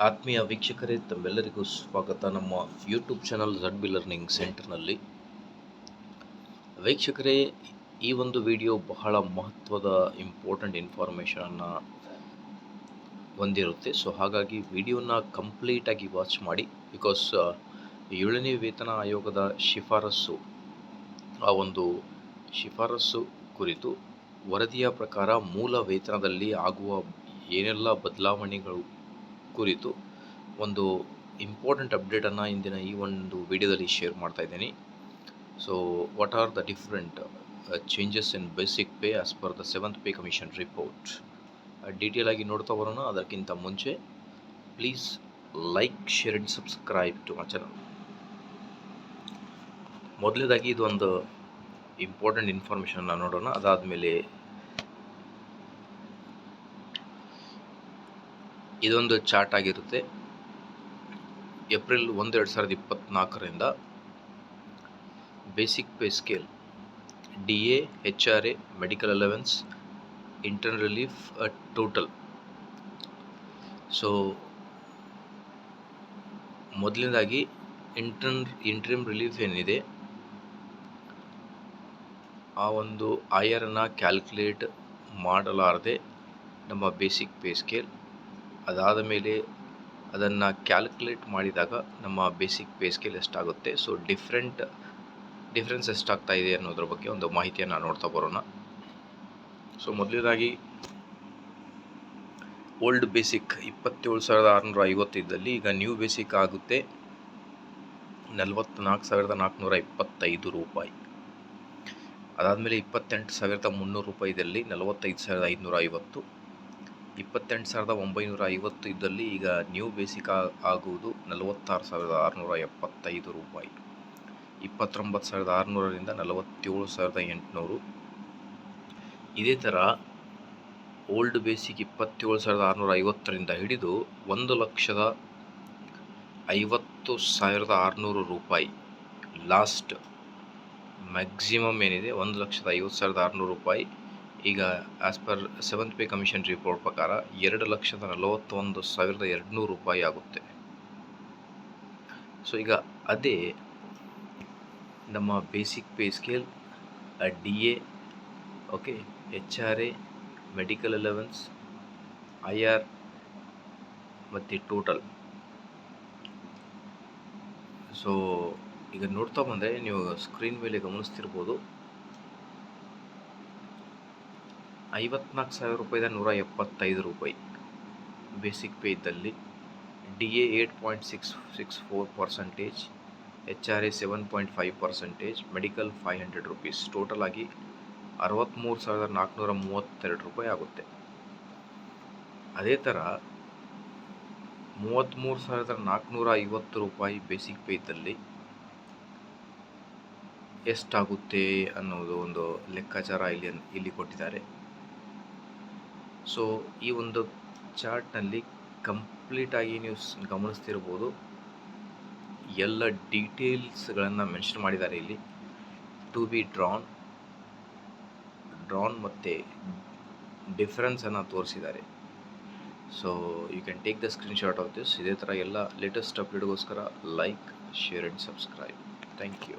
ಆತ್ಮೀಯ ವೀಕ್ಷಕರೇ, ತಮ್ಮೆಲ್ಲರಿಗೂ ಸ್ವಾಗತ ನಮ್ಮ ಯೂಟ್ಯೂಬ್ ಚಾನಲ್ ZB ಲರ್ನಿಂಗ್ ಸೆಂಟರ್ನಲ್ಲಿ. ವೀಕ್ಷಕರೇ, ಈ ಒಂದು ವಿಡಿಯೋ ಬಹಳ ಮಹತ್ವದ ಇಂಪಾರ್ಟೆಂಟ್ ಇನ್ಫಾರ್ಮೇಷನನ್ನು ಹೊಂದಿರುತ್ತೆ. ಸೊ ಹಾಗಾಗಿ ವಿಡಿಯೋನ ಕಂಪ್ಲೀಟಾಗಿ ವಾಚ್ ಮಾಡಿ. ಬಿಕಾಸ್ 7ನೇ ವೇತನ ಆಯೋಗದ ಶಿಫಾರಸು ಕುರಿತು ವರದಿಯ ಪ್ರಕಾರ ಮೂಲ ವೇತನದಲ್ಲಿ ಆಗುವ ಏನೆಲ್ಲ ಬದಲಾವಣೆಗಳು ಕುರಿತು ಒಂದು ಇಂಪಾರ್ಟೆಂಟ್ ಅಪ್ಡೇಟನ್ನು ಇಂದಿನ ಈ ಒಂದು ವಿಡಿಯೋದಲ್ಲಿ ಶೇರ್ ಮಾಡ್ತಾ ಇದ್ದೀನಿ. So what are the different changes in basic pay as per the 7th pay commission report. Detail ಆಗಿ ನೋಡ್ತಾ ಬರೋಣ. ಅದಕ್ಕಿಂತ ಮುಂಚೆ please like, share and subscribe to my channel. ಮೊದಲನೇದಾಗಿ ಇದೊಂದು ಇಂಪಾರ್ಟೆಂಟ್ ಇನ್ಫಾರ್ಮೇಷನ್ನ ನೋಡೋಣ. ಅದಾದಮೇಲೆ ಇದೊಂದು ಚಾರ್ಟ್ ಆಗಿರುತ್ತೆ. ಏಪ್ರಿಲ್ 1, 2024ರಿಂದ basic pay scale, DA, HRA, medical allowance, interim relief, total. So ಮೊದಲನೇದಾಗಿ ಇಂಟ್ರಿಮ್ ರಿಲೀಫ್ ಏನಿದೆ, ಆ ಒಂದು IRನ್ನು ಕ್ಯಾಲ್ಕುಲೇಟ್ ಮಾಡಲಾರದೆ ನಮ್ಮ ಬೇಸಿಕ್ ಪೇ ಸ್ಕೇಲ್, ಅದಾದ ಮೇಲೆ ಅದನ್ನು ಕ್ಯಾಲ್ಕುಲೇಟ್ ಮಾಡಿದಾಗ ನಮ್ಮ ಬೇಸಿಕ್ ಪೇ ಸ್ಕೇಲ್ ಎಷ್ಟಾಗುತ್ತೆ, ಸೊ ಡಿಫ್ರೆನ್ಸ್ ಎಷ್ಟಾಗ್ತಾ ಇದೆ ಅನ್ನೋದ್ರ ಬಗ್ಗೆ ಒಂದು ಮಾಹಿತಿಯನ್ನು ನೋಡ್ತಾ ಬರೋಣ. ಸೊ ಮೊದಲನೇದಾಗಿ ಓಲ್ಡ್ ಬೇಸಿಕ್ 27,650 ಇದ್ದಲ್ಲಿ ಈಗ ನ್ಯೂ ಬೇಸಿಕ್ ಆಗುತ್ತೆ 44,425 ರೂಪಾಯಿ. ಅದಾದಮೇಲೆ 28,300 ರೂಪಾಯಿದಲ್ಲಿ 45,550, 28,950 ಇದ್ದಲ್ಲಿ ಈಗ ನ್ಯೂ ಬೇಸಿಕ್ ಆಗುವುದು 46,675 ರೂಪಾಯಿ. 29,600ರಿಂದ 47,800. ಇದೇ ಥರ ಓಲ್ಡ್ ಬೇಸಿಕ್ 27,650ರಿಂದ ಹಿಡಿದು 1,50,600 ರೂಪಾಯಿ. ಲಾಸ್ಟ್ ಮ್ಯಾಕ್ಸಿಮಮ್ ಏನಿದೆ 1,50,600 ರೂಪಾಯಿ. ಈಗ as per 7th pay commission report ಪ್ರಕಾರ 2,41,200 ರೂಪಾಯಿ ಆಗುತ್ತೆ. ಸೊ ಈಗ ಅದೇ ನಮ್ಮ basic pay scale, DA, okay, HRA, medical allowance, IR ಮತ್ತು ಟೋಟಲ್. ಸೊ ಈಗ ನೋಡ್ತಾ ಬಂದರೆ ನೀವು ಸ್ಕ್ರೀನ್ ಮೇಲೆ ಗಮನಿಸ್ತಿರ್ಬೋದು, 54,000 ರೂಪಾಯಿದ 175 ರೂಪಾಯಿ ಬೇಸಿಕ್ ಪೇ ಇದ್ದಲ್ಲಿ, DA 8.664%, HRA 7.5%, medical 500 rupees. Total ಆಗಿ 63,432 ರೂಪಾಯಿ ಆಗುತ್ತೆ. ಅದೇ ಥರ 33,450 ರೂಪಾಯಿ ಬೇಸಿಕ್ ಪೇ ಇದ್ದಲ್ಲಿ ಎಷ್ಟಾಗುತ್ತೆ ಅನ್ನೋದು ಒಂದು ಲೆಕ್ಕಾಚಾರ ಇಲ್ಲಿ ಕೊಟ್ಟಿದ್ದಾರೆ. ಸೊ ಈ ಒಂದು ಚಾರ್ಟ್ನಲ್ಲಿ ಕಂಪ್ಲೀಟಾಗಿ ನೀವು ಗಮನಿಸ್ತಿರ್ಬೋದು, ಎಲ್ಲ ಡೀಟೇಲ್ಸ್ಗಳನ್ನು ಮೆನ್ಷನ್ ಮಾಡಿದ್ದಾರೆ. ಇಲ್ಲಿ ಟು ಬಿ ಡ್ರಾನ್ ಮತ್ತು ಡಿಫ್ರೆನ್ಸನ್ನು ತೋರಿಸಿದ್ದಾರೆ. So you can take the screenshot of this. ಇದೇ ಥರ ಎಲ್ಲ ಲೇಟೆಸ್ಟ್ ಅಪ್ಡೇಟ್ಗೋಸ್ಕರ like, share and subscribe. Thank you.